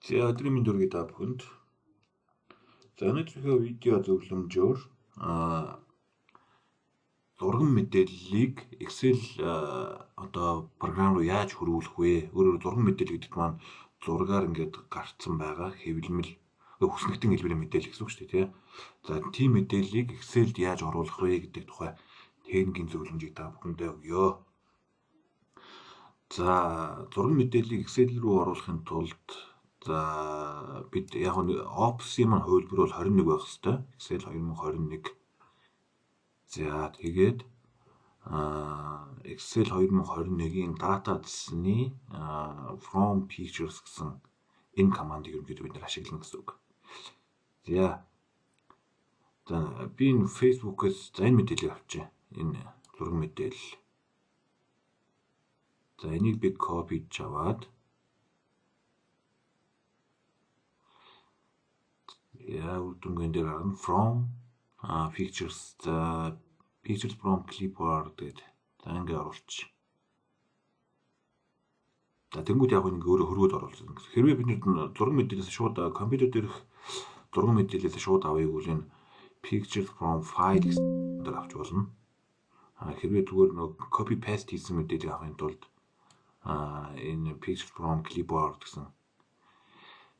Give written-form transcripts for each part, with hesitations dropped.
За өдрийн мэнд хүргэе та бүхэнд. За өнөөдрийнхөө видео зөвлөмжөөр зурган мэдээллийг Excel одоо програм руу яаж хөрвүүлэх вэ? Өөрөөр зурган мэдээлэл гэдэг маань зургаар ингээд гарцсан байгаа хэвлэмэл хүснэгтэн хэлбэрийн мэдээлэл гэсэн үг шүү дээ, тий. За тийм мэдээллийг Excel-д яаж оруулах вэ гэдэг тухай техникийн зөвлөмжийг та бүхэндээ өгье. За зурган мэдээллийг Excel руу оруулахын тулд бид яг нь Office-ийн маань хувилбар бол 21 байх хэвээр. Excel 2021. За тэгээд Excel 2021-ийн data засны from pictures гэсэн энэ командыг ерөнхийдөө бид ашиглана гэсэн үг. За би энэ Facebook-ээс энэ мэдээллийг авчээ. Энэ зураг мэдээлэл. За энийг би copy аваад үдүнгэн дээр гарна from pictures pictures from clipboard гэдэг. За ингэ оруулчих. За тэнгууд яг ингэ өөрөө хөргөөд оруулсан. Хэрвээ бид зураг мэдээлэлээс шууд компьютер дээрх зураг мэдээлэлээс шууд авъя гэвэл энэ pictures from file гэсэн дээр авч болно. Хэрвээ зүгээр нэг copy paste хийсэн мэдээллийг авахын тулд энэ pictures from clipboard гэсэн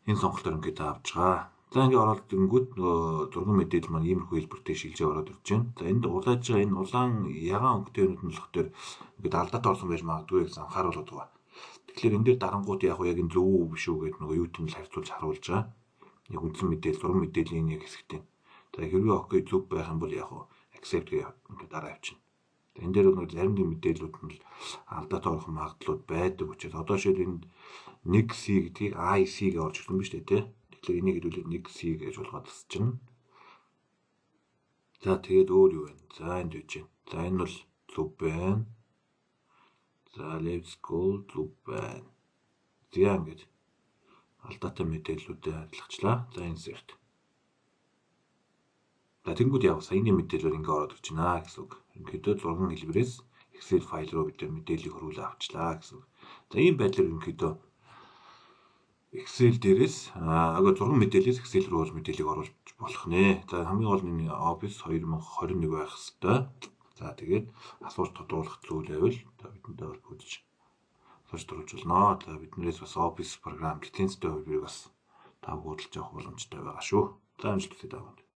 энэ сонголтоор ингээд авч байгаа. За ингээд ороод ирэнгүүт нөгөө зурган мэдээлэл маань иймэрхүү хэлбэртэй шилжээ ороод ирж байна. За энд улааж байгаа энэ улаан ягаан өнгөтэй нөлөөлөх төр ингээд алдаатай орсон байж магадгүй гэсэн анхааруулад байгаа. Тэгэхээр энэ дээр дарангууд яг энэ зөв үү биш үү гэдэг нөгөө YouTube-д харьцуулж харуулж байгаа. Яг үндсэн мэдээлэл зурган мэдээллийн нэг хэсэгтэй. За хэрвээ окей зөв байх юм бол яг accept гэх ингээд дараа явчихна. Энэ дээр нөгөө зарим нэг мэдээллүүд нь алдаатай орох магадлалууд байдаг учраас одоо шил энэ 1C гэдгийг IC гэж орж ирсэн биз дээ, тий. Тэгэхээр энийг хэдүүлээд 1C гэж болгоод тасчихна. За тэгээд өөр юу вэ? За энд үж байна. За энэ бол зөв байна. За let's go зөв байна. За ингээд алдаатай мэдээллүүдэд харьцуулчлаа. За insert. За тэнгууд яг саяны мэдээлэлээр ингээд ороод ирж байна гэсэн үг. Ерөнхийдөө зурган хэлбэрээс Excel файл руу бид мэдээллийг хөрвүүлээ авчлаа гэсэн үг. За ийм байдлаар ерөнхийдөө Excel дээрээс зурган мэдээллээс Excel руу мэдээллийг оруулж болох нэ. За хамгийн гол нь Office 2021 байх хэвээр. За тэгээд асуулт тодруулах зүйл байвал бидэндээ холбогдож асуулт тодруулж болно. За биднээс бас Office программд эцсийн хувьд бас та худалдаж авах боломжтой байгаа шүү. За амжилт хүсье та бүхэнд.